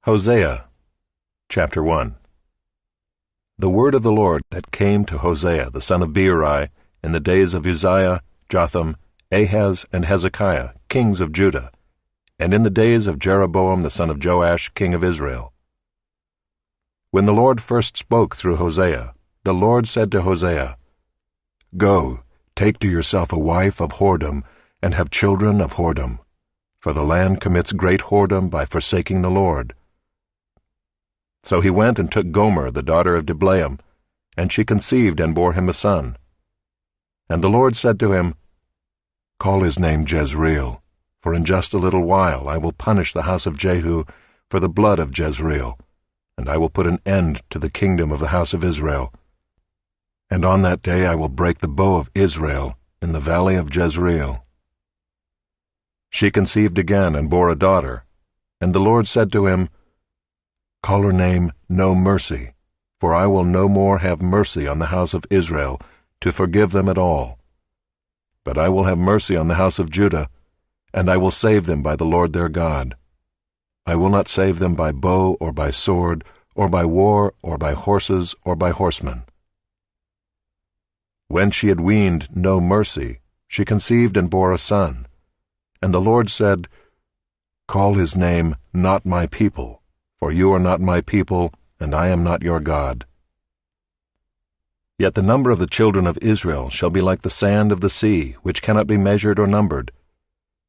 Hosea, chapter 1. The word of the Lord that came to Hosea the son of Beeri in the days of Uzziah, Jotham, Ahaz, and Hezekiah, kings of Judah, and in the days of Jeroboam the son of Joash, king of Israel. When the Lord first spoke through Hosea, the Lord said to Hosea, Go, take to yourself a wife of whoredom, and have children of whoredom, for the land commits great whoredom by forsaking the Lord. So he went and took Gomer the daughter of Diblaim, and she conceived and bore him a son. And the Lord said to him, Call his name Jezreel, for in just a little while I will punish the house of Jehu for the blood of Jezreel, and I will put an end to the kingdom of the house of Israel. And on that day I will break the bow of Israel in the valley of Jezreel. She conceived again and bore a daughter, and the Lord said to him, Call her name No Mercy, for I will no more have mercy on the house of Israel, to forgive them at all. But I will have mercy on the house of Judah, and I will save them by the Lord their God. I will not save them by bow or by sword, or by war, or by horses, or by horsemen. When she had weaned No Mercy, she conceived and bore a son. And the Lord said, Call his name Not My People, for you are not my people, and I am not your God. Yet the number of the children of Israel shall be like the sand of the sea, which cannot be measured or numbered.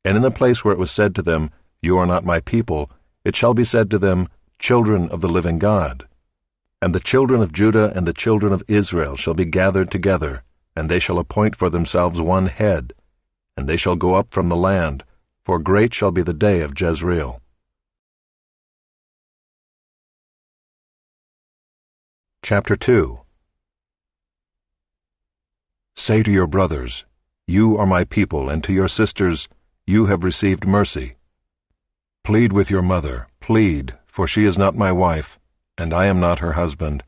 And in the place where it was said to them, You are not my people, it shall be said to them, Children of the living God. And the children of Judah and the children of Israel shall be gathered together, and they shall appoint for themselves one head, and they shall go up from the land, for great shall be the day of Jezreel. Chapter 2. Say to your brothers, You are my people, and to your sisters, You have received mercy. Plead with your mother, plead, for she is not my wife, and I am not her husband,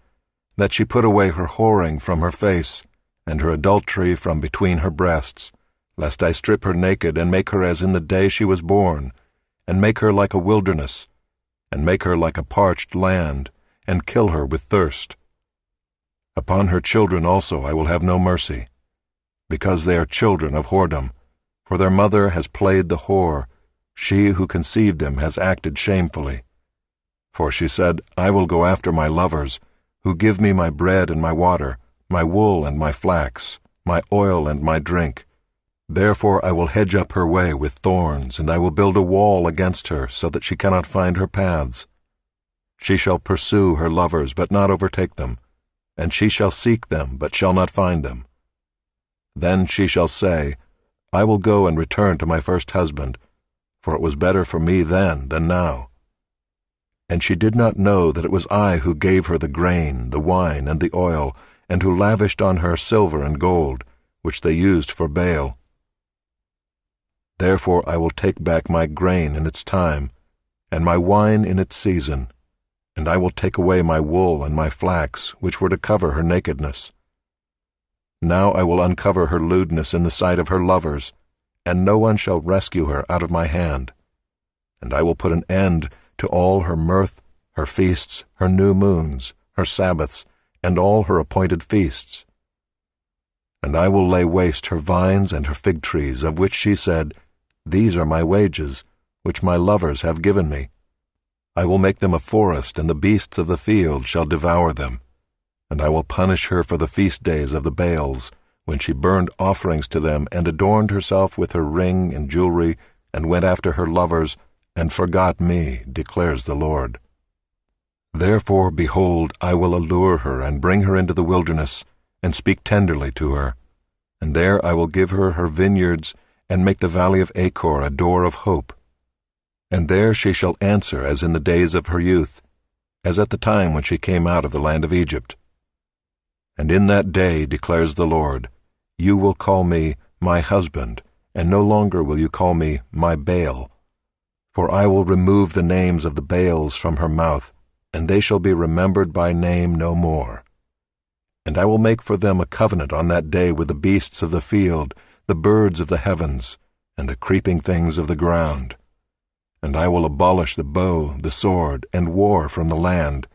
that she put away her whoring from her face, and her adultery from between her breasts, lest I strip her naked, and make her as in the day she was born, and make her like a wilderness, and make her like a parched land, and kill her with thirst. Upon her children also I will have no mercy, because they are children of whoredom, for their mother has played the whore, she who conceived them has acted shamefully. For she said, I will go after my lovers, who give me my bread and my water, my wool and my flax, my oil and my drink. Therefore I will hedge up her way with thorns, and I will build a wall against her, so that she cannot find her paths. She shall pursue her lovers, but not overtake them, and she shall seek them, but shall not find them. Then she shall say, I will go and return to my first husband, for it was better for me then than now. And she did not know that it was I who gave her the grain, the wine, and the oil, and who lavished on her silver and gold, which they used for Baal. Therefore I will take back my grain in its time, and my wine in its season, and I will take away my wool and my flax, which were to cover her nakedness. Now I will uncover her lewdness in the sight of her lovers, and no one shall rescue her out of my hand. And I will put an end to all her mirth, her feasts, her new moons, her Sabbaths, and all her appointed feasts. And I will lay waste her vines and her fig trees, of which she said, These are my wages, which my lovers have given me. I will make them a forest, and the beasts of the field shall devour them. And I will punish her for the feast days of the Baals, when she burned offerings to them, and adorned herself with her ring and jewelry, and went after her lovers, and forgot me, declares the Lord. Therefore, behold, I will allure her, and bring her into the wilderness, and speak tenderly to her. And there I will give her her vineyards, and make the valley of Achor a door of hope. And there she shall answer as in the days of her youth, as at the time when she came out of the land of Egypt. And in that day, declares the Lord, you will call me my husband, and no longer will you call me my Baal. For I will remove the names of the Baals from her mouth, and they shall be remembered by name no more. And I will make for them a covenant on that day with the beasts of the field, the birds of the heavens, and the creeping things of the ground. And I will abolish the bow, the sword, and war from the land,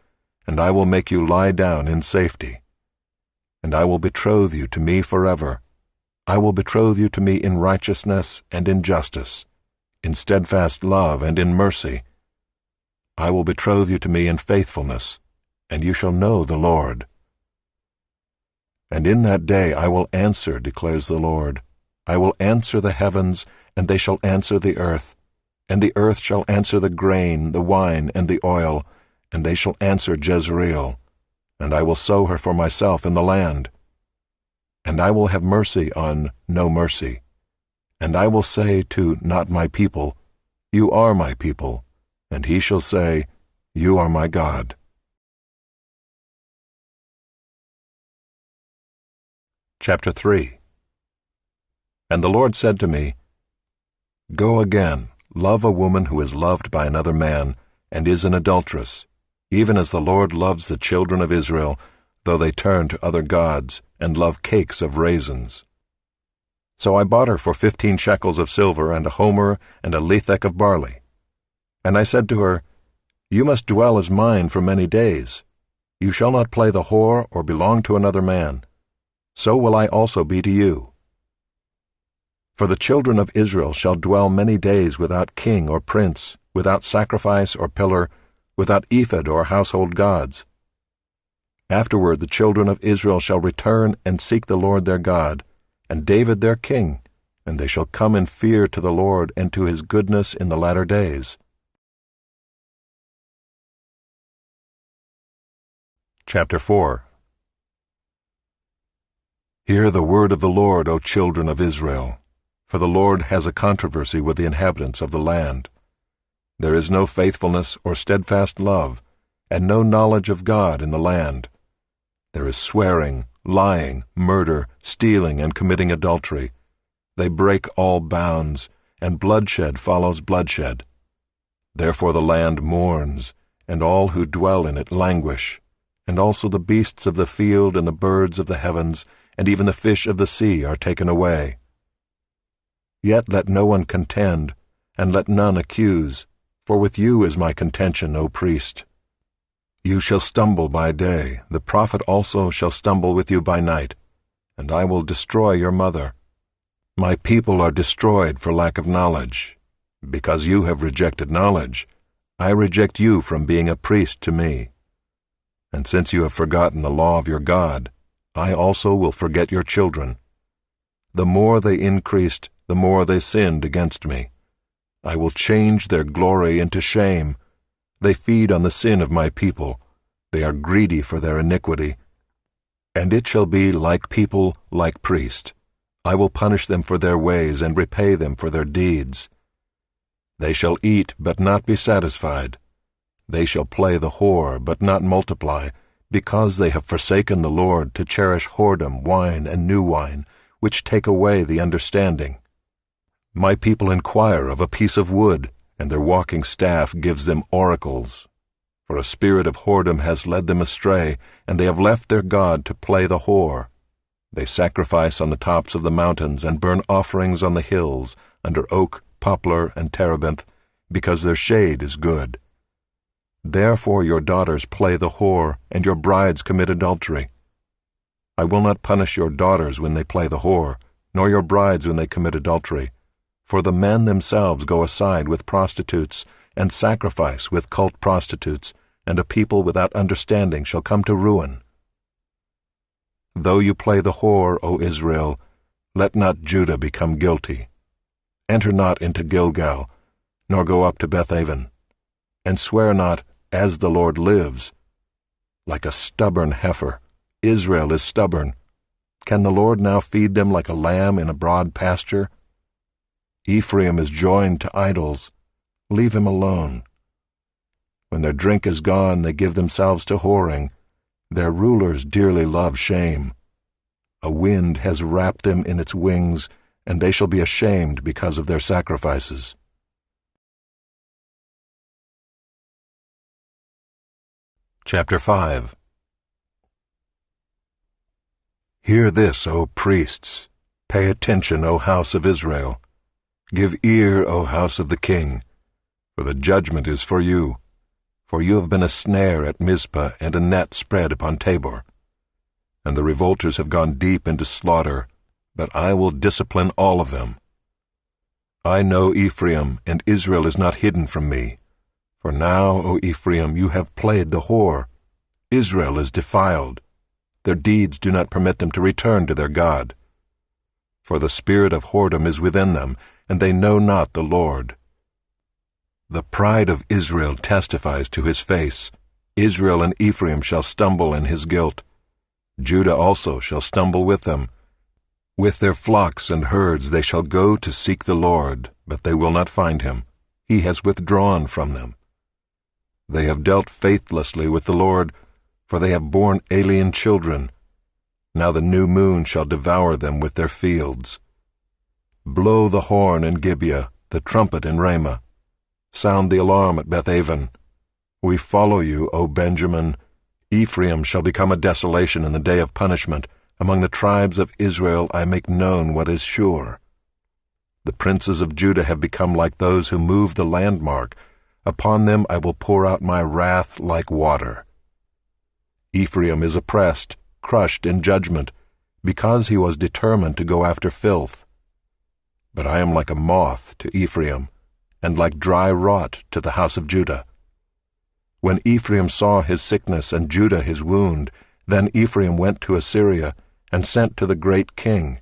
and I will make you lie down in safety. And I will betroth you to me forever. I will betroth you to me in righteousness and in justice, in steadfast love and in mercy. I will betroth you to me in faithfulness, and you shall know the Lord. And in that day I will answer, declares the Lord. I will answer the heavens, and they shall answer the earth, and the earth shall answer the grain, the wine, and the oil, and they shall answer Jezreel, and I will sow her for myself in the land. And I will have mercy on no mercy, and I will say to not my people, You are my people, and he shall say, You are my God. Chapter 3. And the Lord said to me, Go again, love a woman who is loved by another man, and is an adulteress, even as the Lord loves the children of Israel, though they turn to other gods, and love cakes of raisins. So I bought her for 15 shekels of silver, and a homer, and a lethek of barley. And I said to her, You must dwell as mine for many days. You shall not play the whore, or belong to another man. So will I also be to you. For the children of Israel shall dwell many days without king or prince, without sacrifice or pillar, without ephod or household gods. Afterward the children of Israel shall return and seek the Lord their God, and David their king, and they shall come in fear to the Lord and to his goodness in the latter days. Chapter 4. Hear the word of the Lord, O children of Israel, for the Lord has a controversy with the inhabitants of the land. There is no faithfulness or steadfast love, and no knowledge of God in the land. There is swearing, lying, murder, stealing, and committing adultery. They break all bounds, and bloodshed follows bloodshed. Therefore the land mourns, and all who dwell in it languish, and also the beasts of the field and the birds of the heavens, and even the fish of the sea are taken away. Yet let no one contend, and let none accuse, for with you is my contention, O priest. You shall stumble by day, the prophet also shall stumble with you by night, and I will destroy your mother. My people are destroyed for lack of knowledge. Because you have rejected knowledge, I reject you from being a priest to me. And since you have forgotten the law of your God, I also will forget your children. The more they increased, the more they sinned against me. I will change their glory into shame. They feed on the sin of my people. They are greedy for their iniquity. And it shall be like people, like priest. I will punish them for their ways and repay them for their deeds. They shall eat, but not be satisfied. They shall play the whore, but not multiply, because they have forsaken the Lord to cherish whoredom, wine, and new wine, which take away the understanding. My people inquire of a piece of wood, and their walking staff gives them oracles. For a spirit of whoredom has led them astray, and they have left their God to play the whore. They sacrifice on the tops of the mountains, and burn offerings on the hills, under oak, poplar, and terebinth, because their shade is good. Therefore your daughters play the whore, and your brides commit adultery. I will not punish your daughters when they play the whore, nor your brides when they commit adultery. For the men themselves go aside with prostitutes, and sacrifice with cult prostitutes, and a people without understanding shall come to ruin. Though you play the whore, O Israel, let not Judah become guilty. Enter not into Gilgal, nor go up to Bethaven, and swear not, as the Lord lives. Like a stubborn heifer, Israel is stubborn. Can the Lord now feed them like a lamb in a broad pasture? Ephraim is joined to idols. Leave him alone. When their drink is gone, they give themselves to whoring. Their rulers dearly love shame. A wind has wrapped them in its wings, and they shall be ashamed because of their sacrifices. Chapter 5. Hear this, O priests. Pay attention, O house of Israel. Give ear, O house of the king. For the judgment is for you. For you have been a snare at Mizpah and a net spread upon Tabor. And the revolters have gone deep into slaughter, but I will discipline all of them. I know Ephraim, and Israel is not hidden from me. For now, O Ephraim, you have played the whore. Israel is defiled. Their deeds do not permit them to return to their God. For the spirit of whoredom is within them, and they know not the Lord. The pride of Israel testifies to his face. Israel and Ephraim shall stumble in his guilt. Judah also shall stumble with them. With their flocks and herds they shall go to seek the Lord, but they will not find him. He has withdrawn from them. They have dealt faithlessly with the Lord, for they have borne alien children. Now the new moon shall devour them with their fields. Blow the horn in Gibeah, the trumpet in Ramah. Sound the alarm at Bethaven. We follow you, O Benjamin. Ephraim shall become a desolation in the day of punishment. Among the tribes of Israel I make known what is sure. The princes of Judah have become like those who move the landmark. Upon them I will pour out my wrath like water. Ephraim is oppressed, crushed in judgment, because he was determined to go after filth. But I am like a moth to Ephraim, and like dry rot to the house of Judah. When Ephraim saw his sickness and Judah his wound, then Ephraim went to Assyria, and sent to the great king.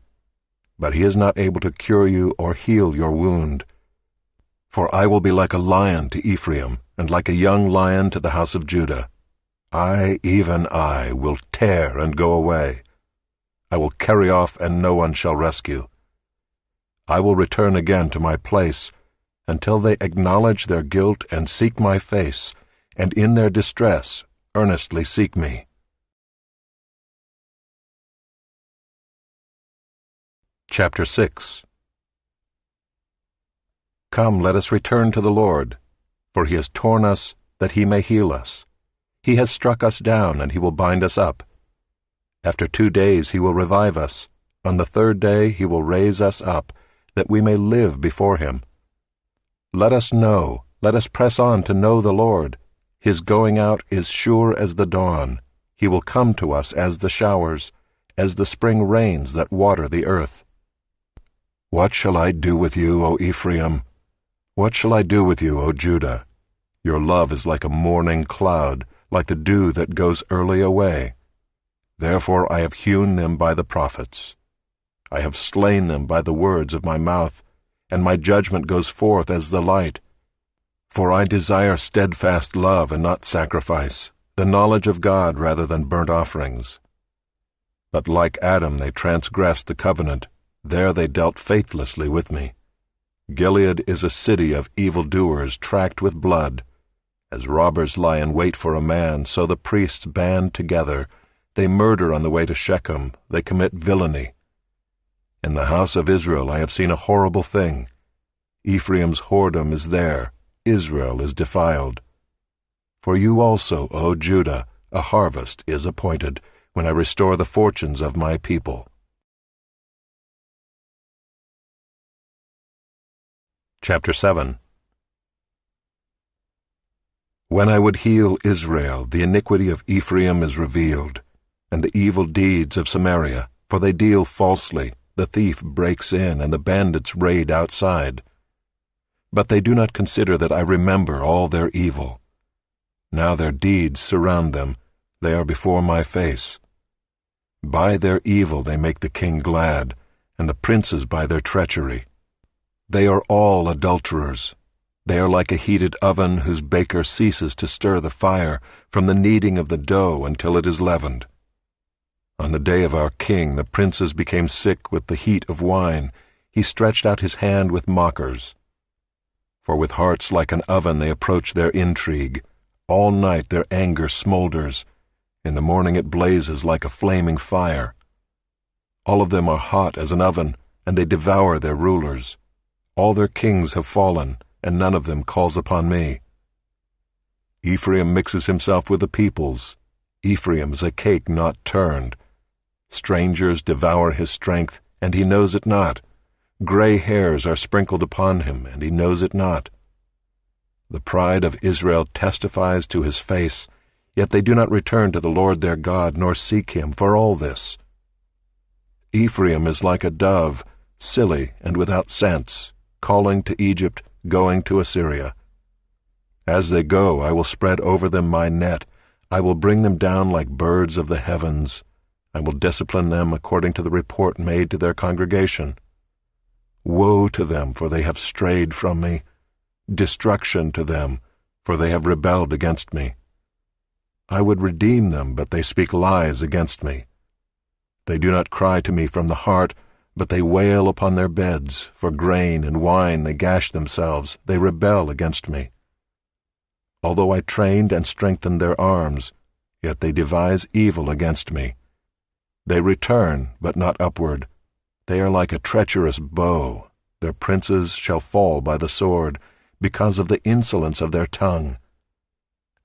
But he is not able to cure you or heal your wound. For I will be like a lion to Ephraim, and like a young lion to the house of Judah. I, even I, will tear and go away. I will carry off, and no one shall rescue. I will return again to my place, until they acknowledge their guilt and seek my face, and in their distress earnestly seek me. Chapter 6. Come, let us return to the Lord, for he has torn us that he may heal us. He has struck us down, and he will bind us up. After 2 days he will revive us. On the 3rd day he will raise us up, that we may live before him. Let us press on to know the Lord. His going out is sure as the dawn. He will come to us as the showers, as the spring rains that water the earth. What shall I do with you, O Ephraim? What shall I do with you, O Judah? Your love is like a morning cloud, like the dew that goes early away. Therefore I have hewn them by the prophets. I have slain them by the words of my mouth, and my judgment goes forth as the light. For I desire steadfast love and not sacrifice, the knowledge of God rather than burnt offerings. But like Adam they transgressed the covenant. There they dealt faithlessly with me. Gilead is a city of evildoers tracked with blood. As robbers lie in wait for a man, so the priests band together. They murder on the way to Shechem. They commit villainy. In the house of Israel I have seen a horrible thing. Ephraim's whoredom is there. Israel is defiled. For you also, O Judah, a harvest is appointed, when I restore the fortunes of my people. Chapter 7. When I would heal Israel, the iniquity of Ephraim is revealed, and the evil deeds of Samaria, for they deal falsely, the thief breaks in, and the bandits raid outside. But they do not consider that I remember all their evil. Now their deeds surround them, they are before my face. By their evil they make the king glad, and the princes by their treachery. They are all adulterers. They are like a heated oven whose baker ceases to stir the fire from the kneading of the dough until it is leavened. On the day of our king the princes became sick with the heat of wine. He stretched out his hand with mockers. For with hearts like an oven they approach their intrigue. All night their anger smolders. In the morning it blazes like a flaming fire. All of them are hot as an oven, and they devour their rulers. All their kings have fallen, and none of them calls upon me. Ephraim mixes himself with the peoples. Ephraim is a cake not turned. Strangers devour his strength, and he knows it not. Gray hairs are sprinkled upon him, and he knows it not. The pride of Israel testifies to his face, yet they do not return to the Lord their God, nor seek him for all this. Ephraim is like a dove, silly and without sense, calling to Egypt, going to Assyria. As they go, I will spread over them my net. I will bring them down like birds of the heavens. I will discipline them according to the report made to their congregation. Woe to them, for they have strayed from me. Destruction to them, for they have rebelled against me. I would redeem them, but they speak lies against me. They do not cry to me from the heart, but they wail upon their beds. For grain and wine they gash themselves, they rebel against me. Although I trained and strengthened their arms, yet they devise evil against me. They return, but not upward. They are like a treacherous bow. Their princes shall fall by the sword, because of the insolence of their tongue.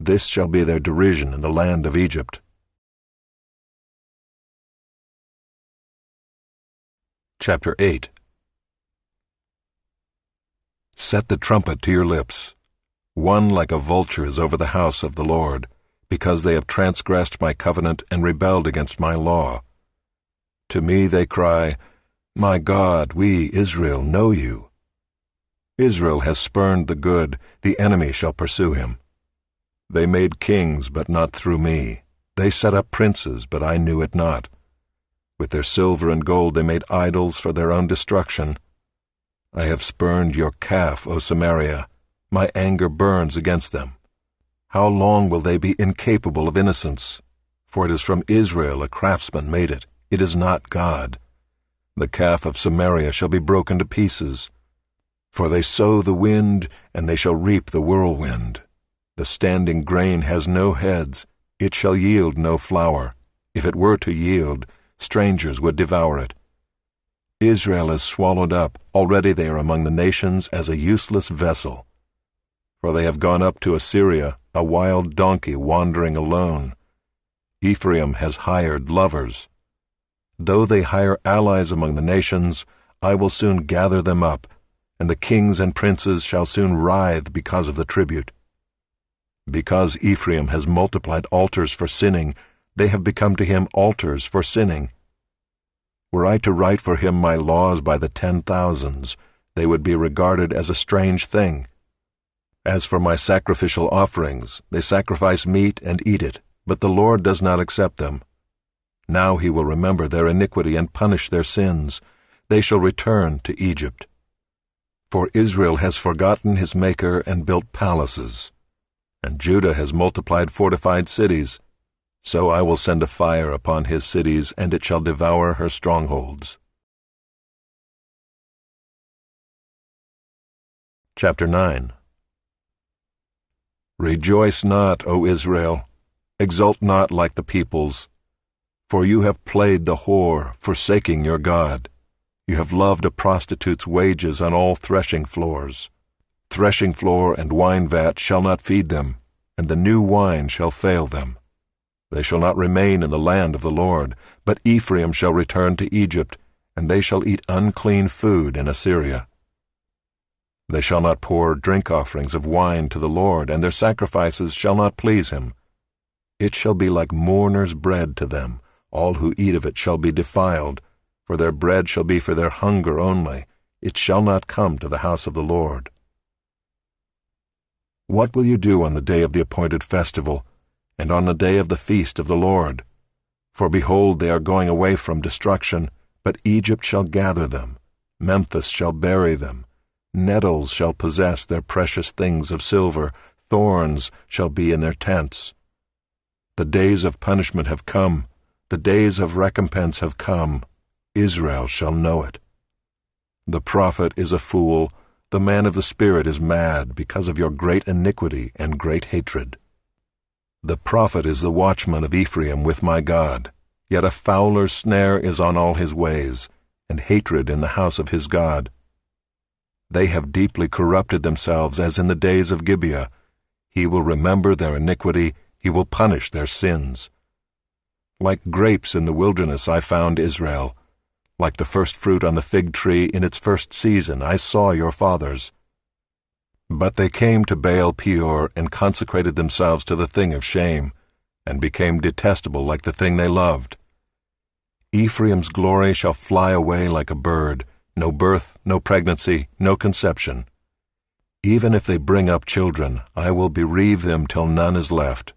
This shall be their derision in the land of Egypt. Chapter 8. Set the trumpet to your lips. One like a vulture is over the house of the Lord, because they have transgressed my covenant and rebelled against my law. To me they cry, My God, we, Israel, know you. Israel has spurned the good, the enemy shall pursue him. They made kings, but not through me. They set up princes, but I knew it not. With their silver and gold they made idols for their own destruction. I have spurned your calf, O Samaria. My anger burns against them. How long will they be incapable of innocence? For it is from Israel a craftsman made it. It is not God. The calf of Samaria shall be broken to pieces. For they sow the wind, and they shall reap the whirlwind. The standing grain has no heads. It shall yield no flour. If it were to yield, strangers would devour it. Israel is swallowed up. Already they are among the nations as a useless vessel. For they have gone up to Assyria, a wild donkey wandering alone. Ephraim has hired lovers. Though they hire allies among the nations, I will soon gather them up, and the kings and princes shall soon writhe because of the tribute. Because Ephraim has multiplied altars for sinning, they have become to him altars for sinning. Were I to write for him my laws by the 10,000s, they would be regarded as a strange thing. As for my sacrificial offerings, they sacrifice meat and eat it, but the Lord does not accept them. Now he will remember their iniquity and punish their sins. They shall return to Egypt. For Israel has forgotten his Maker and built palaces, and Judah has multiplied fortified cities. So I will send a fire upon his cities, and it shall devour her strongholds. Chapter 9. Rejoice not, O Israel, exult not like the peoples, for you have played the whore, forsaking your God. You have loved a prostitute's wages on all threshing floors. Threshing floor and wine vat shall not feed them, and the new wine shall fail them. They shall not remain in the land of the Lord, but Ephraim shall return to Egypt, and they shall eat unclean food in Assyria. They shall not pour drink offerings of wine to the Lord, and their sacrifices shall not please him. It shall be like mourners' bread to them. All who eat of it shall be defiled, for their bread shall be for their hunger only. It shall not come to the house of the Lord. What will you do on the day of the appointed festival, and on the day of the feast of the Lord? For behold, they are going away from destruction, but Egypt shall gather them, Memphis shall bury them, nettles shall possess their precious things of silver, thorns shall be in their tents. The days of punishment have come, the days of recompense have come. Israel shall know it. The prophet is a fool, the man of the Spirit is mad, because of your great iniquity and great hatred. The prophet is the watchman of Ephraim with my God, yet a fowler's snare is on all his ways, and hatred in the house of his God. They have deeply corrupted themselves as in the days of Gibeah. He will remember their iniquity, he will punish their sins. Like grapes in the wilderness I found Israel. Like the first fruit on the fig tree in its first season I saw your fathers. But they came to Baal Peor and consecrated themselves to the thing of shame, and became detestable like the thing they loved. Ephraim's glory shall fly away like a bird, no birth, no pregnancy, no conception. Even if they bring up children, I will bereave them till none is left.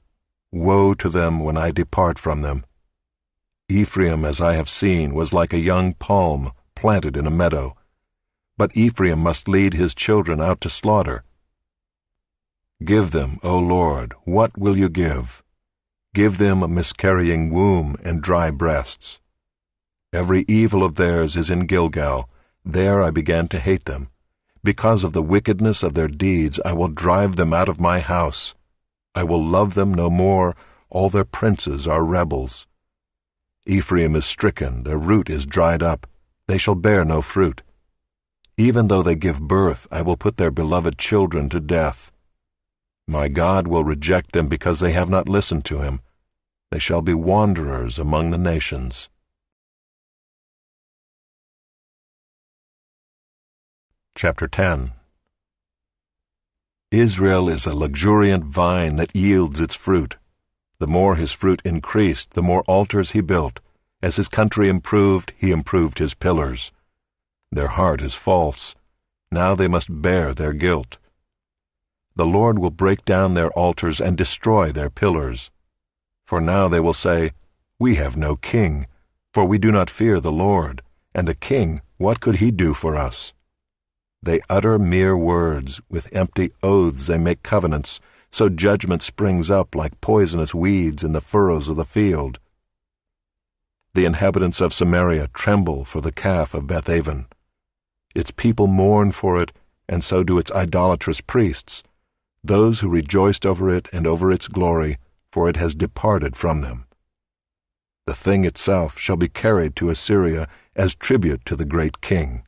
Woe to them when I depart from them. Ephraim, as I have seen, was like a young palm planted in a meadow. But Ephraim must lead his children out to slaughter. Give them, O Lord, what will you give? Give them a miscarrying womb and dry breasts. Every evil of theirs is in Gilgal. There I began to hate them. Because of the wickedness of their deeds I will drive them out of my house. I will love them no more. All their princes are rebels. Ephraim is stricken, their root is dried up. They shall bear no fruit. Even though they give birth, I will put their beloved children to death. My God will reject them because they have not listened to him. They shall be wanderers among the nations. Chapter 10. Israel is a luxuriant vine that yields its fruit. The more his fruit increased, the more altars he built. As his country improved, he improved his pillars. Their heart is false. Now they must bear their guilt. The Lord will break down their altars and destroy their pillars. For now they will say, We have no king, for we do not fear the Lord, and a king, what could he do for us? They utter mere words, with empty oaths they make covenants, so judgment springs up like poisonous weeds in the furrows of the field. The inhabitants of Samaria tremble for the calf of Bethaven. Its people mourn for it, and so do its idolatrous priests, those who rejoiced over it and over its glory, for it has departed from them. The thing itself shall be carried to Assyria as tribute to the great king.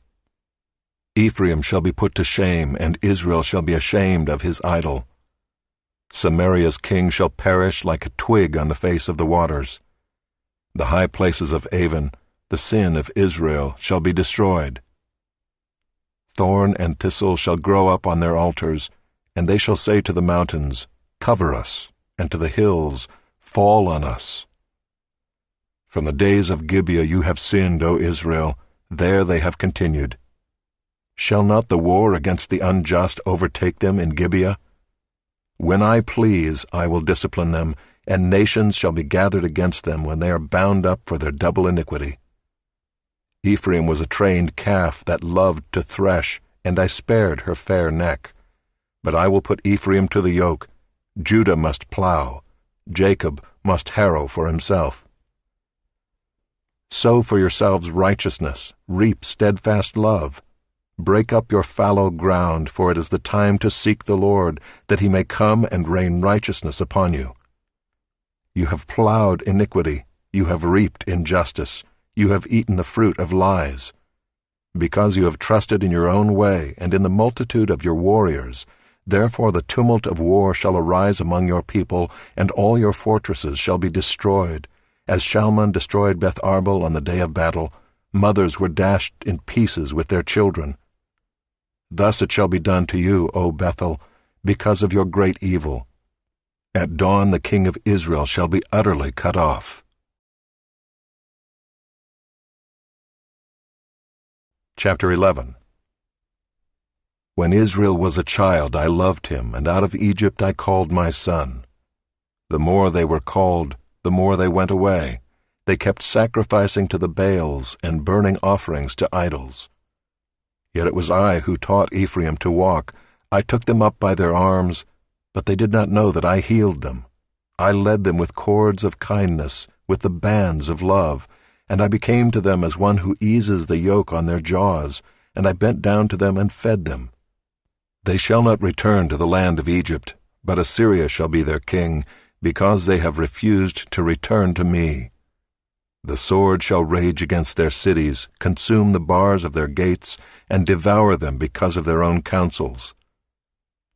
Ephraim shall be put to shame, and Israel shall be ashamed of his idol. Samaria's king shall perish like a twig on the face of the waters. The high places of Avon, the sin of Israel, shall be destroyed. Thorn and thistle shall grow up on their altars, and they shall say to the mountains, Cover us, and to the hills, Fall on us. From the days of Gibeah you have sinned, O Israel, there they have continued. Shall not the war against the unjust overtake them in Gibeah? When I please, I will discipline them, and nations shall be gathered against them when they are bound up for their double iniquity. Ephraim was a trained calf that loved to thresh, and I spared her fair neck. But I will put Ephraim to the yoke. Judah must plow. Jacob must harrow for himself. Sow for yourselves righteousness, reap steadfast love. Break up your fallow ground, for it is the time to seek the Lord, that he may come and rain righteousness upon you. You have plowed iniquity, you have reaped injustice, you have eaten the fruit of lies. Because you have trusted in your own way and in the multitude of your warriors, therefore the tumult of war shall arise among your people, and all your fortresses shall be destroyed. As Shalman destroyed Beth Arbel on the day of battle, mothers were dashed in pieces with their children. Thus it shall be done to you, O Bethel, because of your great evil. At dawn the king of Israel shall be utterly cut off. Chapter 11. When Israel was a child, I loved him, and out of Egypt I called my son. The more they were called, the more they went away. They kept sacrificing to the Baals and burning offerings to idols. Yet it was I who taught Ephraim to walk. I took them up by their arms, but they did not know that I healed them. I led them with cords of kindness, with the bands of love, and I became to them as one who eases the yoke on their jaws, and I bent down to them and fed them. They shall not return to the land of Egypt, but Assyria shall be their king, because they have refused to return to me. The sword shall rage against their cities, consume the bars of their gates, and devour them because of their own counsels.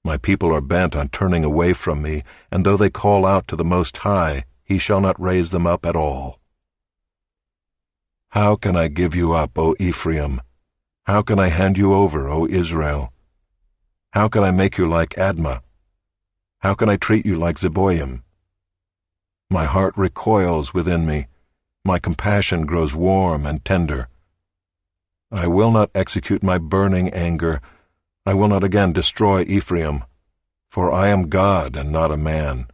My people are bent on turning away from me, and though they call out to the Most High, he shall not raise them up at all. How can I give you up, O Ephraim? How can I hand you over, O Israel? How can I make you like Admah? How can I treat you like Zeboim? My heart recoils within me. My compassion grows warm and tender. I will not execute my burning anger. I will not again destroy Ephraim. For I am God and not a man,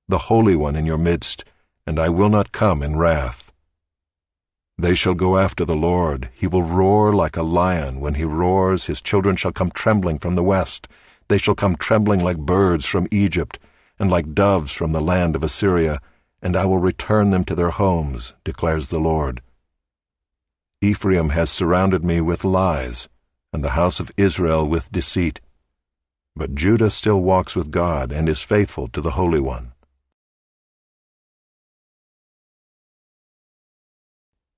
the Holy One in your midst, and I will not come in wrath. They shall go after the Lord. He will roar like a lion. When he roars, his children shall come trembling from the west. They shall come trembling like birds from Egypt, and like doves from the land of Assyria, and I will return them to their homes, declares the Lord. Ephraim has surrounded me with lies, and the house of Israel with deceit. But Judah still walks with God and is faithful to the Holy One.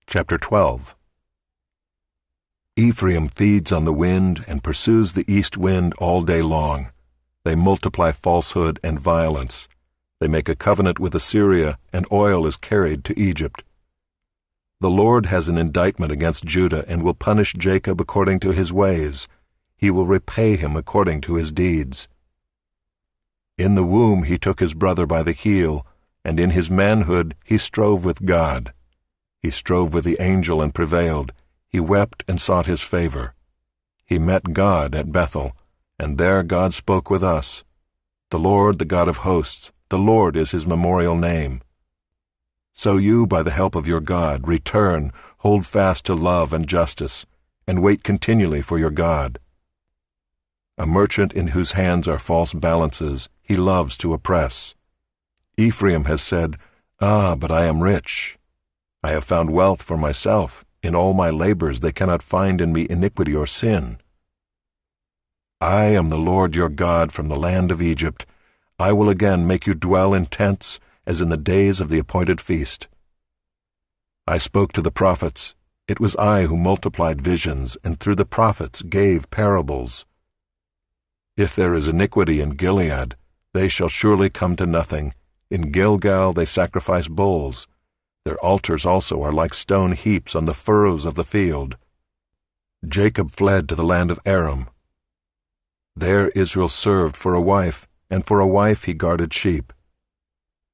Chapter 12. Ephraim feeds on the wind and pursues the east wind all day long. They multiply falsehood and violence. They make a covenant with Assyria, and oil is carried to Egypt. The Lord has an indictment against Judah and will punish Jacob according to his ways. He will repay him according to his deeds. In the womb he took his brother by the heel, and in his manhood he strove with God. He strove with the angel and prevailed. He wept and sought his favor. He met God at Bethel, and there God spoke with us. The Lord, the God of hosts, the Lord is his memorial name. So you, by the help of your God, return, hold fast to love and justice, and wait continually for your God. A merchant in whose hands are false balances, he loves to oppress. Ephraim has said, "Ah, but I am rich. I have found wealth for myself. In all my labors they cannot find in me iniquity or sin. I am the Lord your God from the land of Egypt. I will again make you dwell in tents, as in the days of the appointed feast. I spoke to the prophets. It was I who multiplied visions, and through the prophets gave parables. If there is iniquity in Gilead, they shall surely come to nothing. In Gilgal they sacrifice bulls. Their altars also are like stone heaps on the furrows of the field. Jacob fled to the land of Aram. There Israel served for a wife, and for a wife he guarded sheep.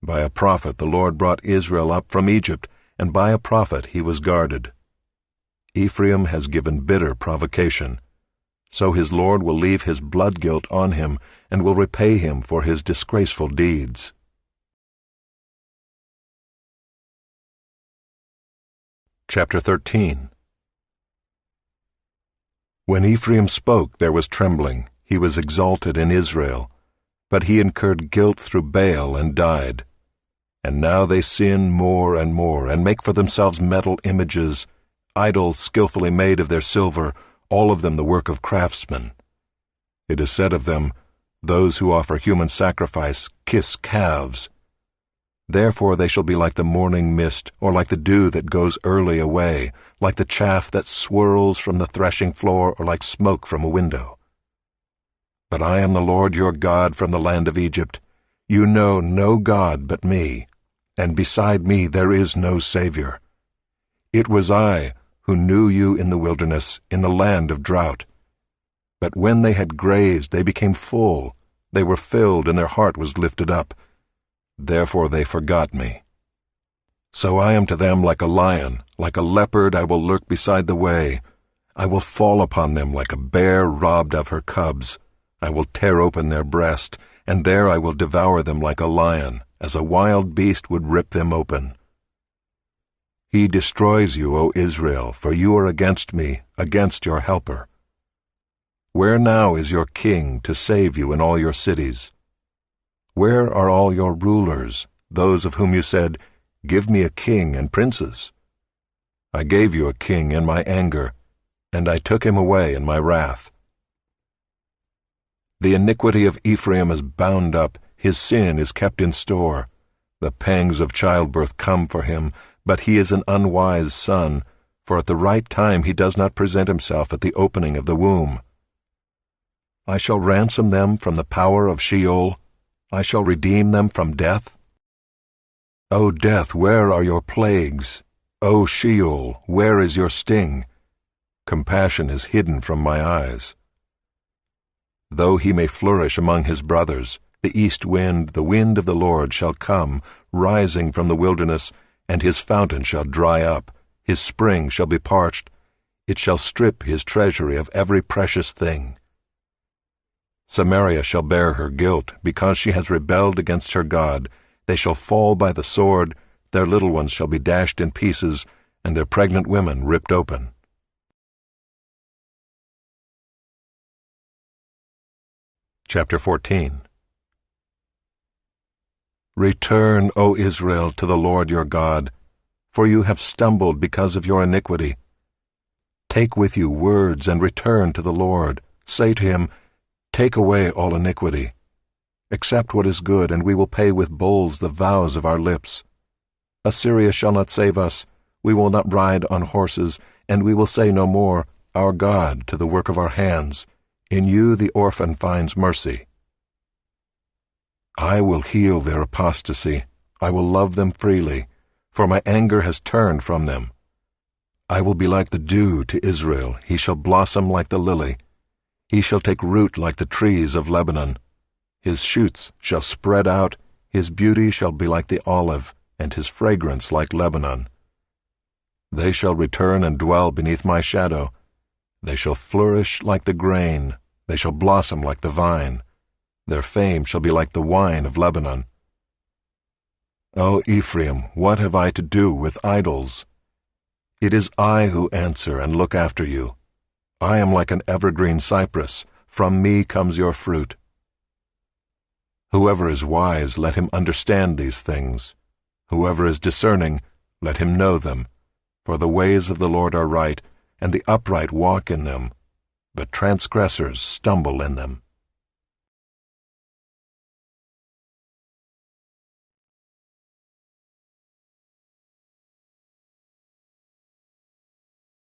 By a prophet the Lord brought Israel up from Egypt, and by a prophet he was guarded. Ephraim has given bitter provocation. So his Lord will leave his blood guilt on him, and will repay him for his disgraceful deeds. Chapter 13. When Ephraim spoke, there was trembling. He was exalted in Israel. But he incurred guilt through Baal and died. And now they sin more, and make for themselves metal images, idols skillfully made of their silver, all of them the work of craftsmen. It is said of them, "Those who offer human sacrifice kiss calves." Therefore they shall be like the morning mist, or like the dew that goes early away, like the chaff that swirls from the threshing floor, or like smoke from a window. But I am the Lord your God from the land of Egypt. You know no God but me, and beside me there is no Savior. It was I who knew you in the wilderness, in the land of drought. But when they had grazed, they became full. They were filled, and their heart was lifted up. Therefore they forgot me. So I am to them like a lion, like a leopard I will lurk beside the way. I will fall upon them like a bear robbed of her cubs. I will tear open their breast, and there I will devour them like a lion, as a wild beast would rip them open. He destroys you, O Israel, for you are against me, against your helper. Where now is your king to save you in all your cities? Where are all your rulers, those of whom you said, "Give me a king and princes"? I gave you a king in my anger, and I took him away in my wrath. The iniquity of Ephraim is bound up, his sin is kept in store. The pangs of childbirth come for him, but he is an unwise son, for at the right time he does not present himself at the opening of the womb. I shall ransom them from the power of Sheol. I shall redeem them from death. O death, where are your plagues? O Sheol, where is your sting? Compassion is hidden from my eyes. Though he may flourish among his brothers, the east wind, the wind of the Lord, shall come, rising from the wilderness, and his fountain shall dry up, his spring shall be parched, it shall strip his treasury of every precious thing. Samaria shall bear her guilt, because she has rebelled against her God. They shall fall by the sword, their little ones shall be dashed in pieces, and their pregnant women ripped open. Chapter 14. Return, O Israel, to the Lord your God, for you have stumbled because of your iniquity. Take with you words and return to the Lord. Say to him, Take away all iniquity. Accept what is good, and we will pay with bulls the vows of our lips. Assyria shall not save us. We will not ride on horses, and we will say no more, Our God, to the work of our hands. In you the orphan finds mercy. I will heal their apostasy. I will love them freely, for my anger has turned from them. I will be like the dew to Israel. He shall blossom like the lily. He shall take root like the trees of Lebanon. His shoots shall spread out. His beauty shall be like the olive, and his fragrance like Lebanon. They shall return and dwell beneath my shadow. They shall flourish like the grain. They shall blossom like the vine. Their fame shall be like the wine of Lebanon. O Ephraim, what have I to do with idols? It is I who answer and look after you. I am like an evergreen cypress. From me comes your fruit. Whoever is wise, let him understand these things. Whoever is discerning, let him know them. For the ways of the Lord are right, and the upright walk in them, but transgressors stumble in them.